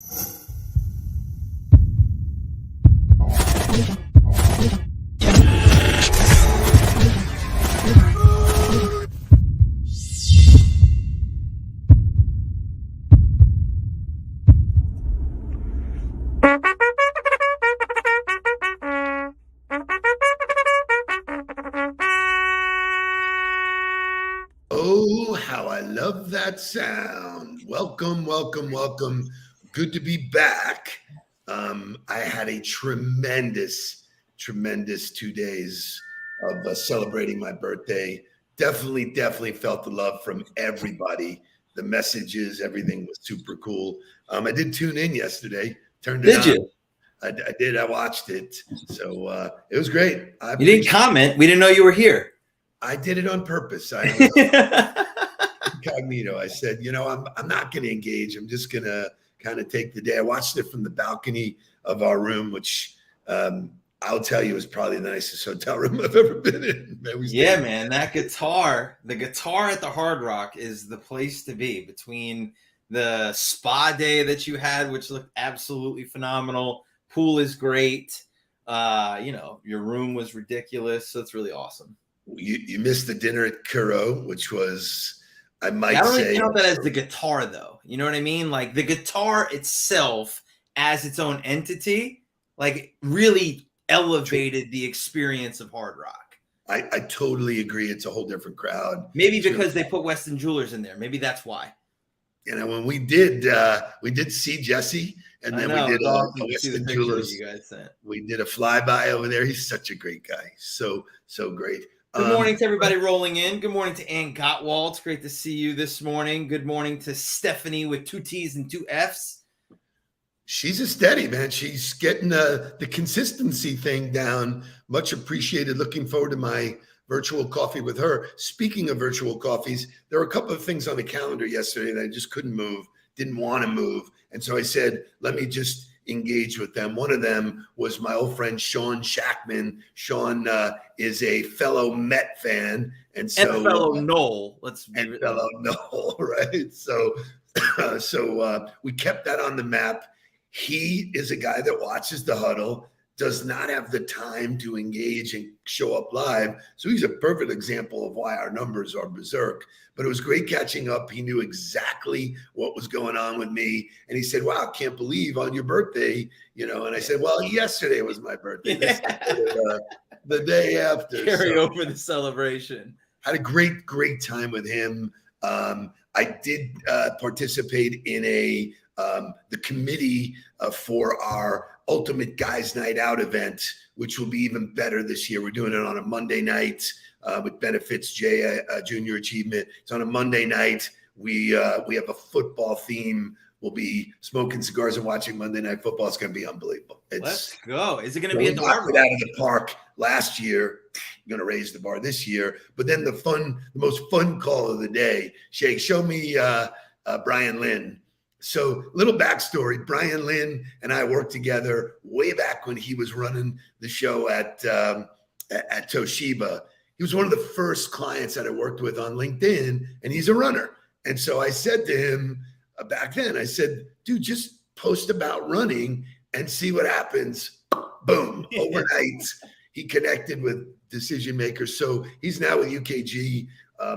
Oh, how I love that sound. Welcome, welcome, welcome. Good to be back. I had a tremendous 2 days of celebrating my birthday. Definitely felt the love from everybody. The messages, everything was super cool. I did tune in yesterday. Turned it on. Did you? I did. I watched it. So it was great. You didn't comment. We didn't know you were here. I did it on purpose. Incognito. I said, I'm not going to engage. I'm just going to kind of take the day. I watched it from the balcony of our room, which I'll tell you is probably the nicest hotel room I've ever been in. Man, the guitar at the Hard Rock is the place to be. Between the spa day that you had, which looked absolutely phenomenal. Pool is great. Your room was ridiculous. So it's really awesome. You missed the dinner at Kuro, which was, I might say. I don't really count that as the guitar, though. You know what I mean? Like the guitar itself as its own entity, like really elevated the experience of Hard Rock. I totally agree. It's a whole different crowd. Maybe because they put Weston Jewelers in there. Maybe that's why. When we did see Jesse, and then we did Weston Jewelers. You guys sent. We did a flyby over there. He's such a great guy. So great. Good morning to everybody rolling in. Good morning to Ann Gottwald. It's great to see you this morning. Good morning to Stephanie with 2 T's and 2 F's. She's a steady, man. She's getting the consistency thing down. Much appreciated. Looking forward to my virtual coffee with her. Speaking of virtual coffees, there were a couple of things on the calendar yesterday that I just couldn't move, didn't want to move. And so I said, let me just engage with them. One of them was my old friend, Sean Shackman. Sean is a fellow Met fan. And fellow Knoll. Fellow Knoll, right? So we kept that on the map. He is a guy that watches the Huddle, does not have the time to engage and show up live. So he's a perfect example of why our numbers are berserk. But it was great catching up. He knew exactly what was going on with me. And he said, wow, can't believe on your birthday, And I said, well, yesterday was my birthday. The day after. Carry over the celebration. Had a great time with him. I did participate in the committee for our Ultimate Guys Night Out event, which will be even better this year. We're doing it on a Monday night with benefits Junior Achievement. It's on a Monday night. We have a football theme. We'll be smoking cigars and watching Monday Night Football. It's going to be unbelievable. Let's go. Is it going to be at the Hard Rock? Out of the park last year. I'm going to raise the bar this year. But then the most fun call of the day, Shake, show me Brian Lynn. So little backstory, Brian Lynn and I worked together way back when he was running the show at Toshiba. He was one of the first clients that I worked with on LinkedIn, and he's a runner. And so I said to him back then, I said, dude, just post about running and see what happens. Boom, overnight. He connected with decision makers. So he's now with UKG.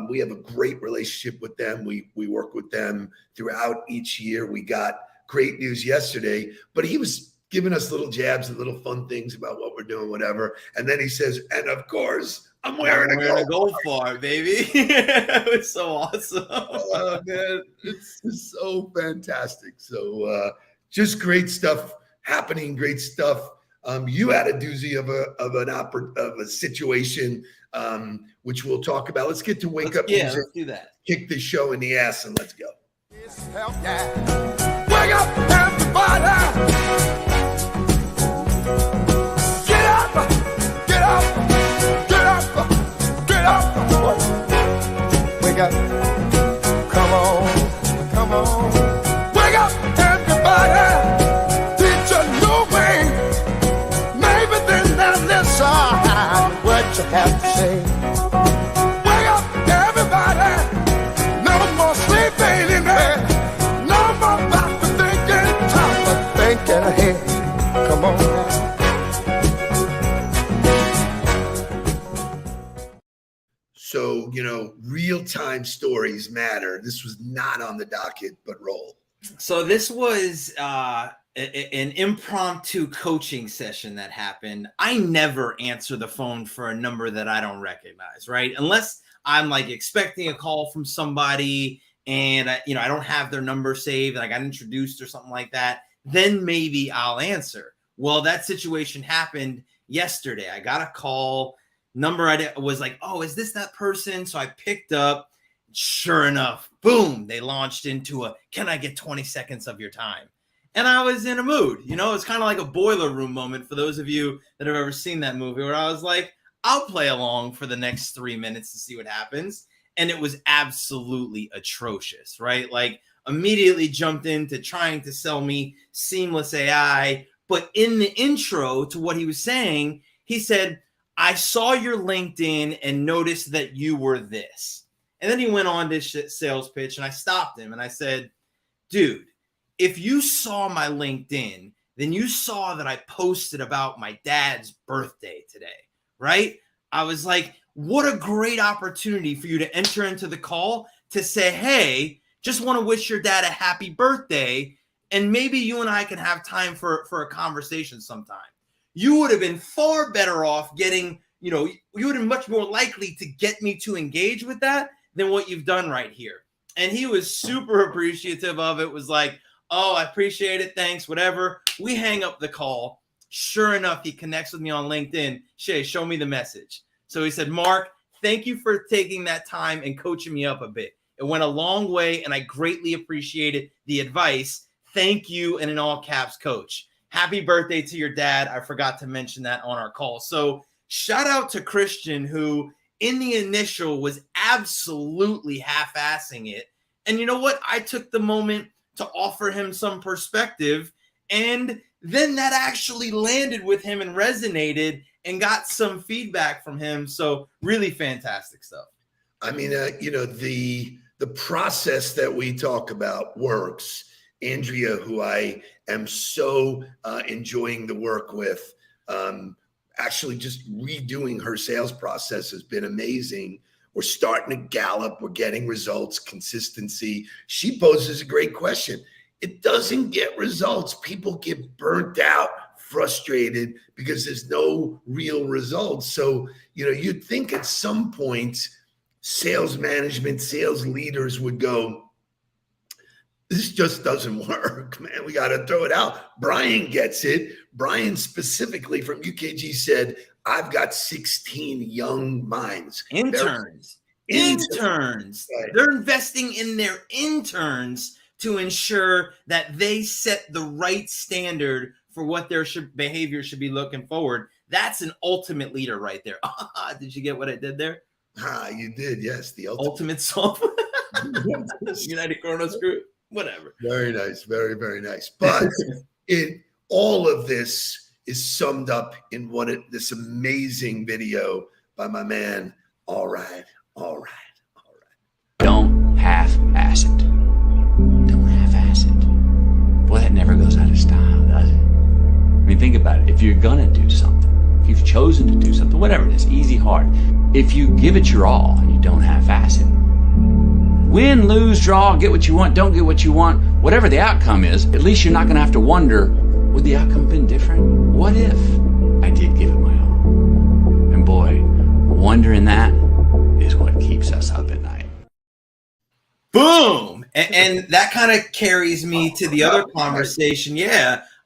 We have a great relationship with them. We work with them throughout each year. We got great news yesterday, but he was giving us little jabs and little fun things about what we're doing, whatever. And then he says, and of course, I'm wearing a gold bar, baby. It was so awesome. Oh, man, it's so fantastic. So just great stuff happening, great stuff. You had a doozy of a situation, which we'll talk about. Let's get to wake up. Yeah, let's do that. Kick the show in the ass and let's go. Wake up, everybody! Get up! Get up! Get up! Get up! Wake up! Come on! Come on! Wake up, everybody! Teach a new way. Maybe then they'll listen what you have to say. Wake up, everybody! No more sleeping in bed. No more about the thinking. time stories matter. This was not on the docket, but roll. So this was an impromptu coaching session that happened. I never answer the phone for a number that I don't recognize, right? Unless I'm like expecting a call from somebody and I don't have their number saved and I got introduced or something like that, then maybe I'll answer. Well, that situation happened yesterday. I got a call, number I was like, oh, is this that person? So I picked up. Sure enough, boom, they launched into a, can I get 20 seconds of your time? And I was in a mood. It's kind of like a Boiler Room moment for those of you that have ever seen that movie, where I was like, I'll play along for the next 3 minutes to see what happens. And it was absolutely atrocious, right? Like, immediately jumped into trying to sell me seamless AI. But in the intro to what he was saying, he said, I saw your LinkedIn and noticed that you were this. And then he went on this sales pitch, and I stopped him and I said, dude, if you saw my LinkedIn, then you saw that I posted about my dad's birthday today, right? I was like, what a great opportunity for you to enter into the call to say, hey, just want to wish your dad a happy birthday. And maybe you and I can have time for a conversation sometime. You would have been far better off getting, you would have been much more likely to get me to engage with that than what you've done right here. And he was super appreciative of it, was like, oh, I appreciate it. Thanks, whatever. We hang up the call. Sure enough, he connects with me on LinkedIn. Shay, show me the message. So he said, Mark, thank you for taking that time and coaching me up a bit. It went a long way, and I greatly appreciated the advice. Thank you, and in all caps, coach. Happy birthday to your dad. I forgot to mention that on our call. So shout out to Christian, who in the initial was absolutely half-assing it. And you know what? I took the moment to offer him some perspective, and then that actually landed with him and resonated and got some feedback from him. So really fantastic stuff. I mean, the process that we talk about works. Andrea, who I am so enjoying the work with, actually just redoing her sales process has been amazing. We're starting to gallop. We're getting results, consistency. She poses a great question. It doesn't get results. People get burnt out, frustrated because there's no real results. So, you'd think at some point sales management, sales leaders would go, this just doesn't work, man. We got to throw it out. Brian gets it. Brian specifically from UKG said, I've got 16 young minds. Interns. Right. They're investing in their interns to ensure that they set the right standard for what their behavior should be looking forward. That's an ultimate leader right there. Did you get what I did there? You did, yes. The ultimate software. United Chronos Group. Whatever. Very nice. Very, very nice. But all of this is summed up in this amazing video by my man. All right. Don't half-ass it. Don't half-ass it. Boy, that never goes out of style, does it? I mean, think about it. If you're gonna do something, if you've chosen to do something, whatever it is, easy, hard, if you give it your all and you don't half-ass it, win, lose, draw, get what you want, don't get what you want, whatever the outcome is, at least you're not going to have to wonder, would the outcome have been different? What if I did give it my all? And boy, wondering that is what keeps us up at night. Boom! And that kind of carries me to the other conversation,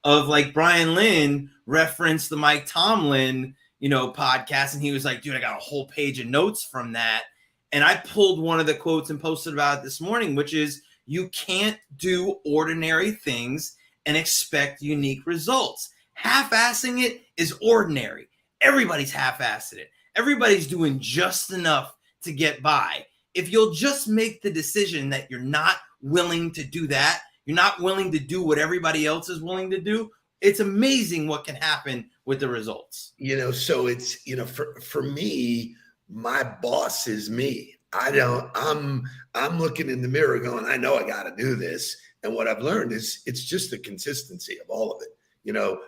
of like Brian Lynn referenced the Mike Tomlin, podcast, and he was like, dude, I got a whole page of notes from that. And I pulled one of the quotes and posted about it this morning, which is, you can't do ordinary things and expect unique results. Half-assing it is ordinary. Everybody's half-assing it. Everybody's doing just enough to get by. If you'll just make the decision that you're not willing to do that, you're not willing to do what everybody else is willing to do, it's amazing what can happen with the results. So it's, for me, my boss is me. I'm looking in the mirror going, I know I got to do this. And what I've learned is it's just the consistency of all of it.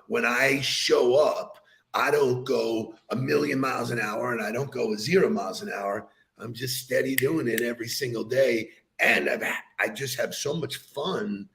When I show up, I don't go a million miles an hour and I don't go 0 miles an hour. I'm just steady doing it every single day. And I just have so much fun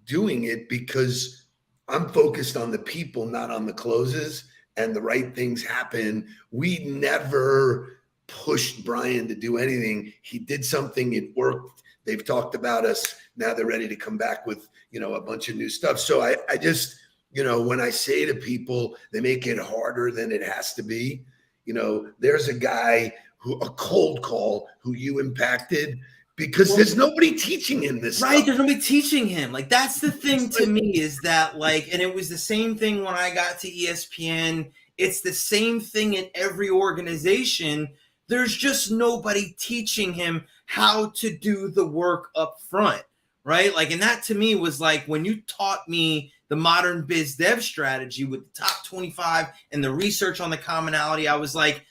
doing it because I'm focused on the people, not on the closes, and the right things happen. We never pushed Brian to do anything. He did something, it worked. They've talked about us. Now they're ready to come back with, a bunch of new stuff. So I just, when I say to people, they make it harder than it has to be. There's a guy a cold call who you impacted because there's nobody teaching him this right stuff. There's nobody teaching him. Like, that's the thing to me, is that, like, and it was the same thing when I got to ESPN. It's the same thing in every organization. There's just nobody teaching him how to do the work up front, right? Like, and that to me was like when you taught me the modern biz dev strategy with the top 25 and the research on the commonality. I was like,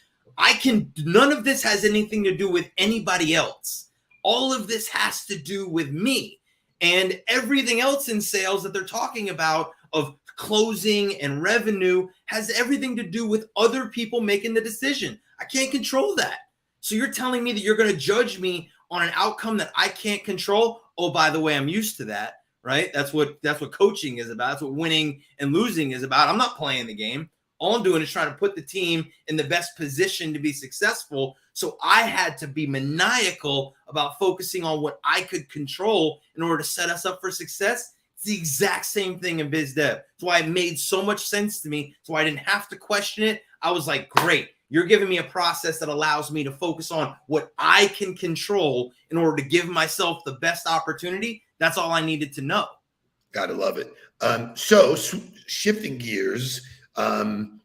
none of this has anything to do with anybody else. All of this has to do with me, and everything else in sales that they're talking about of closing and revenue has everything to do with other people making the decision. I can't control that. So you're telling me that you're going to judge me on an outcome that I can't control? Oh, by the way, I'm used to that, right? That's what coaching is about. That's what winning and losing is about. I'm not playing the game. All I'm doing is trying to put the team in the best position to be successful. So I had to be maniacal about focusing on what I could control in order to set us up for success. It's the exact same thing in biz dev. That's why it made so much sense to me. That's why I didn't have to question it. I was like, great, you're giving me a process that allows me to focus on what I can control in order to give myself the best opportunity. That's all I needed to know. Gotta love it. So shifting gears,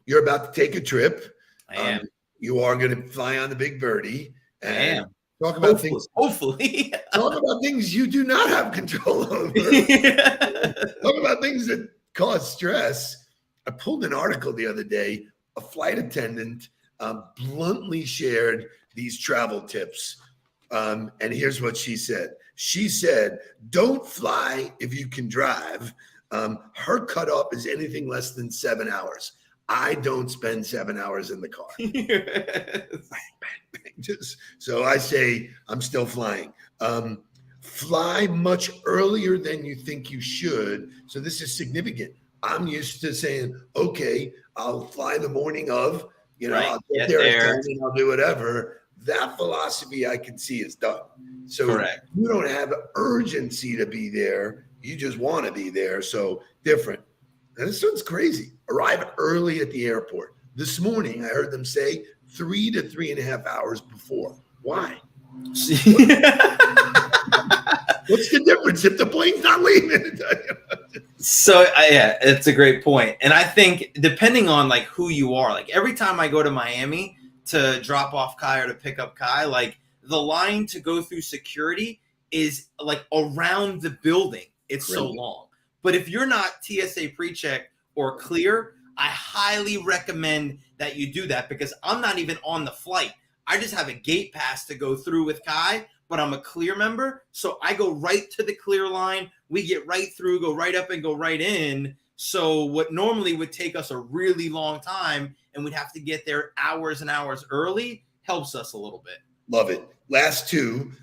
you're about to take a trip. I am. You are going to fly on the Big Birdie. And I am. Talk about things. Hopefully. Talk about things you do not have control over. Talk about things that cause stress. I pulled an article the other day. A flight attendant bluntly shared these travel tips. And here's what she said. She said, don't fly if you can drive. Her cutoff is anything less than 7 hours. I don't spend 7 hours in the car. So I say I'm still flying. Fly much earlier than you think you should. So this is significant. I'm used to saying, okay, I'll fly the morning of, Right. I'll get there at 10 and I'll do whatever. That philosophy I can see is done. So Correct. You don't have urgency to be there. You just want to be there. So different. And this one's crazy. Arrive early at the airport. This morning, I heard them say 3 to 3.5 hours before. Why? What's the difference if the plane's not leaving? So yeah, it's a great point. And I think depending on like who you are, like every time I go to Miami to drop off Kai or to pick up Kai, like the line to go through security is like around the building. It's so long. But if you're not TSA pre-check or clear, I highly recommend that you do that, because I'm not even on the flight. I just have a gate pass to go through with Kai, but I'm a clear member. So I go right to the clear line. We get right through, go right up and go right in. So what normally would take us a really long time and we'd have to get there hours and hours early helps us a little bit. Love it. Last two.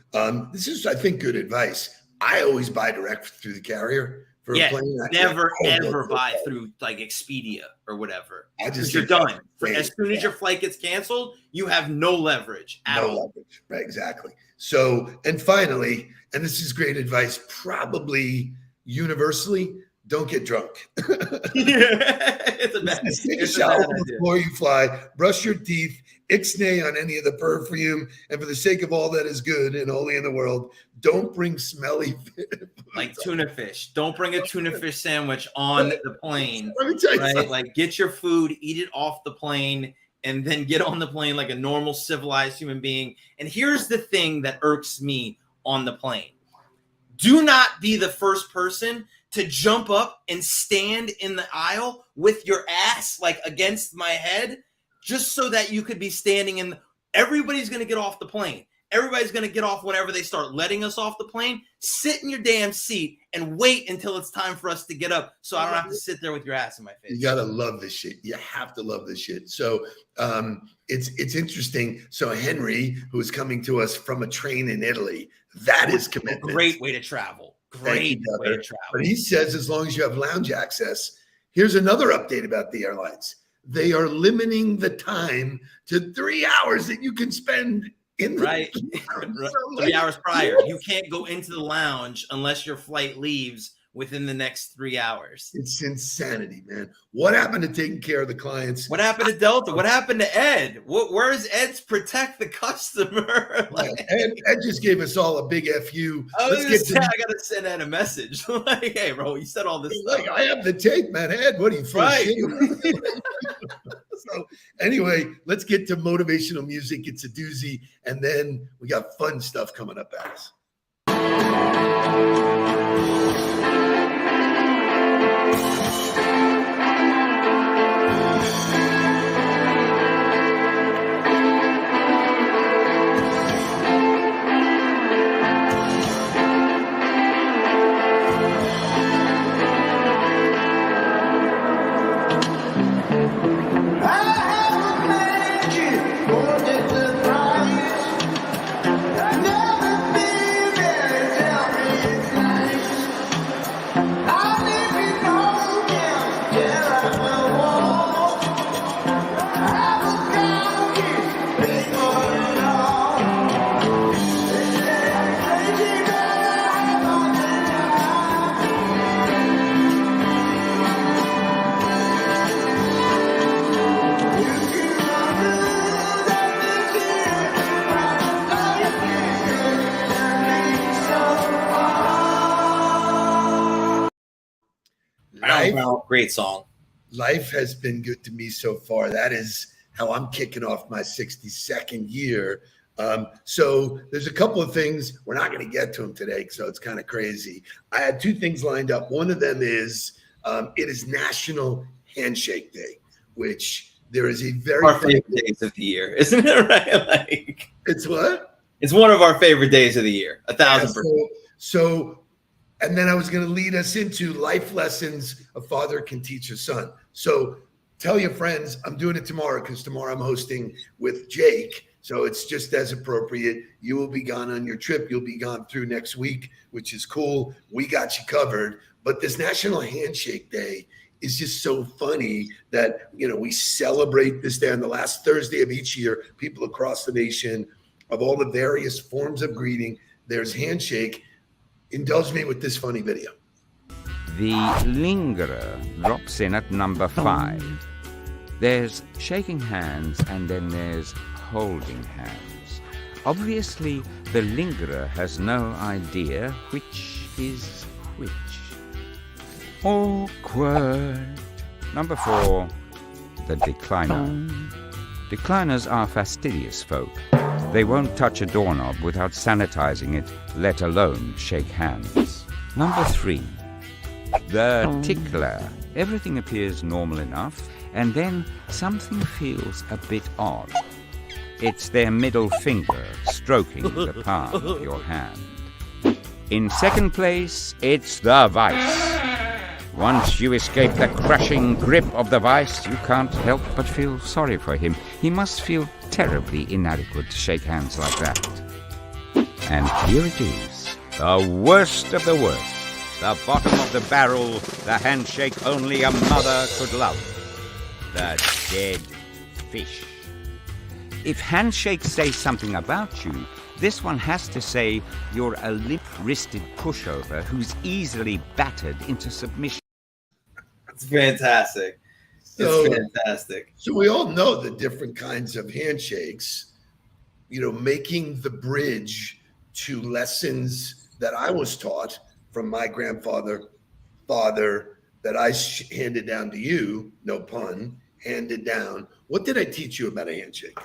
This is, I think, good advice. I always buy direct through the carrier. Never ever buy through like Expedia or whatever. You're done. As soon as your flight gets canceled, you have no leverage at all. Right, exactly. So, and finally, and this is great advice, probably universally, don't get drunk. It's a bad, Take a shower before you fly. Brush your teeth. Ixnay on any of the perfume. And for the sake of all that is good and holy in the world, don't bring smelly like tuna fish. Don't bring a tuna fish sandwich on the plane. Let me tell you right? something. Like, get your food, eat it off the plane, and then get on the plane like a normal, civilized human being. And here's the thing that irks me on the plane. Do not be the first person to jump up and stand in the aisle with your ass like against my head, just so that you could be standing in. Everybody's going to get off the plane. everybody's going to get off whenever they start letting us off the plane. Sit in your damn seat and wait until it's time for us to get up so I don't have to sit there with your ass in my face. You got to love this shit. You have to love this shit. So it's interesting. So Henry, who is coming to us from a train in Italy, that is commitment. Great way to travel. Great way to travel. But he says as long as you have lounge access. Here's another update about the airlines. They are limiting the time to 3 hours that you can spend in the right. 3 hours prior. You can't go into the lounge unless your flight leaves within the next 3 hours. It's insanity, man. What happened to taking care of the clients? What happened to Delta? What happened to Ed? Where's Ed's protect the customer? Ed just gave us all a big FU. I gotta send Ed a message. Like, hey, bro, you said all this stuff. I have the tape, man. Ed, what are you full of shit? So anyway, let's get to motivational music. It's a doozy, and then we got fun stuff coming up at us. Great song. Life has been good to me so far. That is how I'm kicking off my 62nd year. So there's a couple of things. We're not going to get to them today, so it's kind of crazy. I had two things lined up. One of them is it is National Handshake Day, which there is a very our favorite days of the year, isn't it? Right? Like, it's what? It's one of our favorite days of the year. 1,000%. So and then I was going to lead us into life lessons a father can teach a son. So tell your friends, I'm doing it tomorrow because tomorrow I'm hosting with Jake. So it's just as appropriate. You will be gone on your trip. You'll be gone through next week, which is cool. We got you covered. But this National Handshake Day is just so funny that, you know, we celebrate this day on the last Thursday of each year. People across the nation of all the various forms of greeting, there's handshake. Indulge me with this funny video. The lingerer drops in at number 5. There's shaking hands and then there's holding hands. Obviously, the lingerer has no idea which is which. Awkward. Number 4, the decliner. Decliners are fastidious folk. They won't touch a doorknob without sanitizing it, let alone shake hands. Number 3, the tickler. Everything appears normal enough, and then something feels a bit odd. It's their middle finger stroking the palm of your hand. In second place, it's the vice. Once you escape the crushing grip of the vice, you can't help but feel sorry for him. He must feel terribly inadequate to shake hands like that. And here it is, the worst of the worst. The bottom of the barrel, the handshake only a mother could love. The dead fish. If handshakes say something about you, this one has to say you're a limp-wristed pushover who's easily battered into submission. It's fantastic. It's fantastic. So we all know the different kinds of handshakes, you know, making the bridge to lessons that I was taught from my grandfather, father, that I handed down to you, no pun, handed down. What did I teach you about a handshake?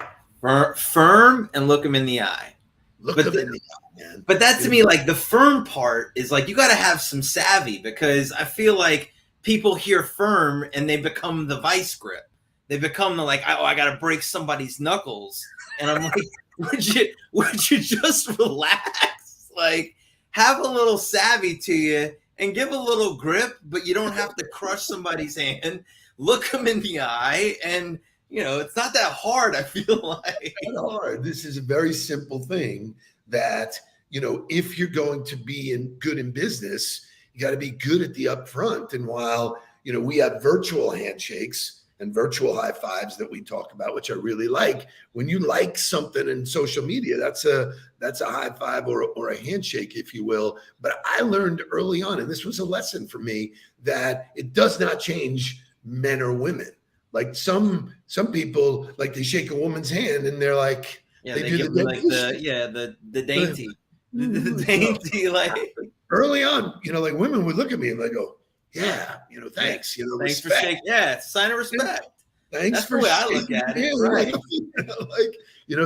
Firm and look them in the eye. Look them in the eye, man. But that to me, like the firm part is like, you got to have some savvy, because I feel like people hear firm and they become the vice grip. They become like, oh, I got to break somebody's knuckles. And I'm like, would you just relax? Like, have a little savvy to you and give a little grip, but you don't have to crush somebody's hand. Look them in the eye, and it's not that hard. I feel like it's not hard. This is a very simple thing that if you're going to be good in business, you got to be good at the upfront. And while we have virtual handshakes and virtual high fives that we talk about, which I really like. When you like something in social media, that's a high five or a handshake, if you will. But I learned early on, and this was a lesson for me, that it does not change men or women. Like some people, like they shake a woman's hand and they're like, they do the dainty, the dainty, like early on, like women would look at me and they go, yeah, thanks, thanks respect. for shaking. Yeah, it's a sign of respect. Thanks That's for the way I look at it. Right.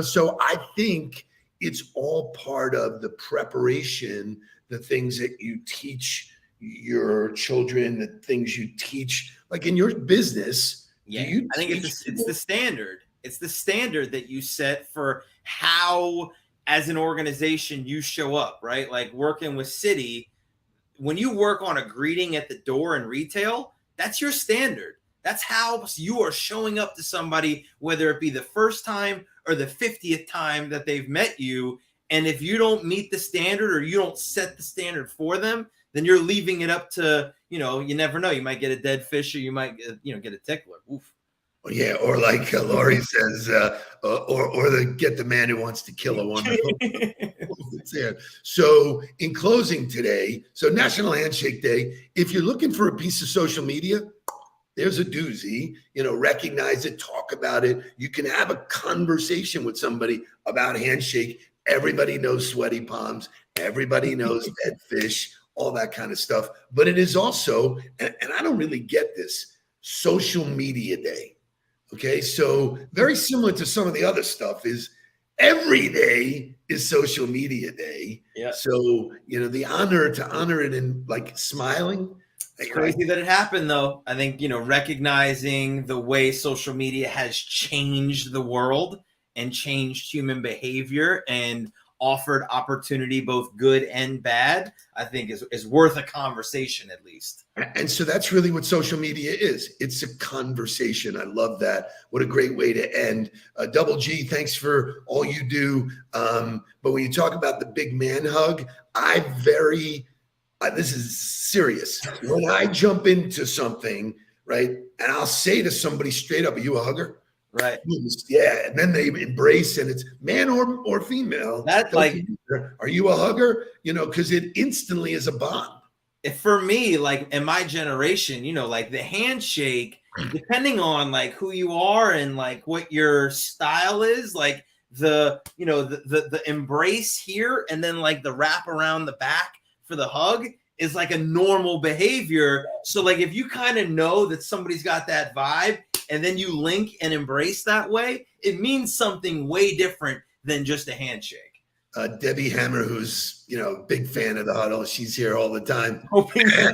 So I think it's all part of the preparation, the things that you teach your children, the things you teach, like in your business. Yeah, I think it's the standard. It's the standard that you set for how, as an organization, you show up, right? Like working with Citi, when you work on a greeting at the door in retail, that's your standard. That's how you are showing up to somebody, whether it be the first time or the 50th time that they've met you. And if you don't meet the standard or you don't set the standard for them, then you're leaving it up to, you never know. You might get a dead fish or you might, get a tickler. Oof. Yeah, or like Laurie says, or get the man who wants to kill a woman. So in closing today, National Handshake Day, if you're looking for a piece of social media, there's a doozy, recognize it, talk about it. You can have a conversation with somebody about handshake. Everybody knows sweaty palms. Everybody knows dead fish, all that kind of stuff. But it is also, and I don't really get this, social media day. Okay, so very similar to some of the other stuff is every day is social media day. Yeah. So, the to honor it in like smiling. It's crazy that it happened though. I think, recognizing the way social media has changed the world and changed human behavior and offered opportunity, both good and bad, I think is worth a conversation at least. And so that's really what social media is. It's a conversation. I love that. What a great way to end. Double G, thanks for all you do. But when you talk about the big man hug, this is serious. When I jump into something, right, and I'll say to somebody straight up, are you a hugger? Right. Yeah. And then they embrace, and it's man or female. That like, are you a hugger? Because it instantly is a bond. For me, like in my generation, like the handshake, depending on like who you are and like what your style is, like the embrace here and then like the wrap around the back for the hug is like a normal behavior. So like if you kind of know that somebody's got that vibe and then you link and embrace that way, it means something way different than just a handshake. Debbie Hammer, who's big fan of the Huddle, she's here all the time. Hoping yeah,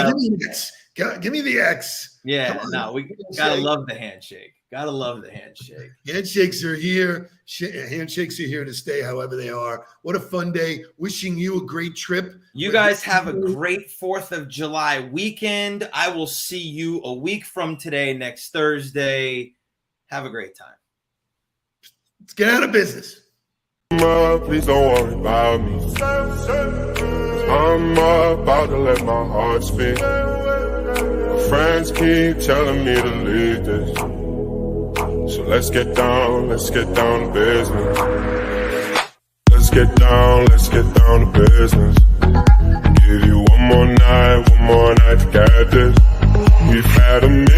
give me the X. Give me the X. Yeah, no, we gotta love the handshake. Gotta love the handshake. Handshakes are here. Handshakes are here to stay, however they are. What a fun day. Wishing you a great trip. You guys have a great 4th of July weekend. I will see you a week from today, next Thursday. Have a great time. Let's get out of business. Please don't worry about me. I'm about to let my heart speak. My friends keep telling me to leave this. So let's get down to business. Let's get down to business. Give you one more night to get this.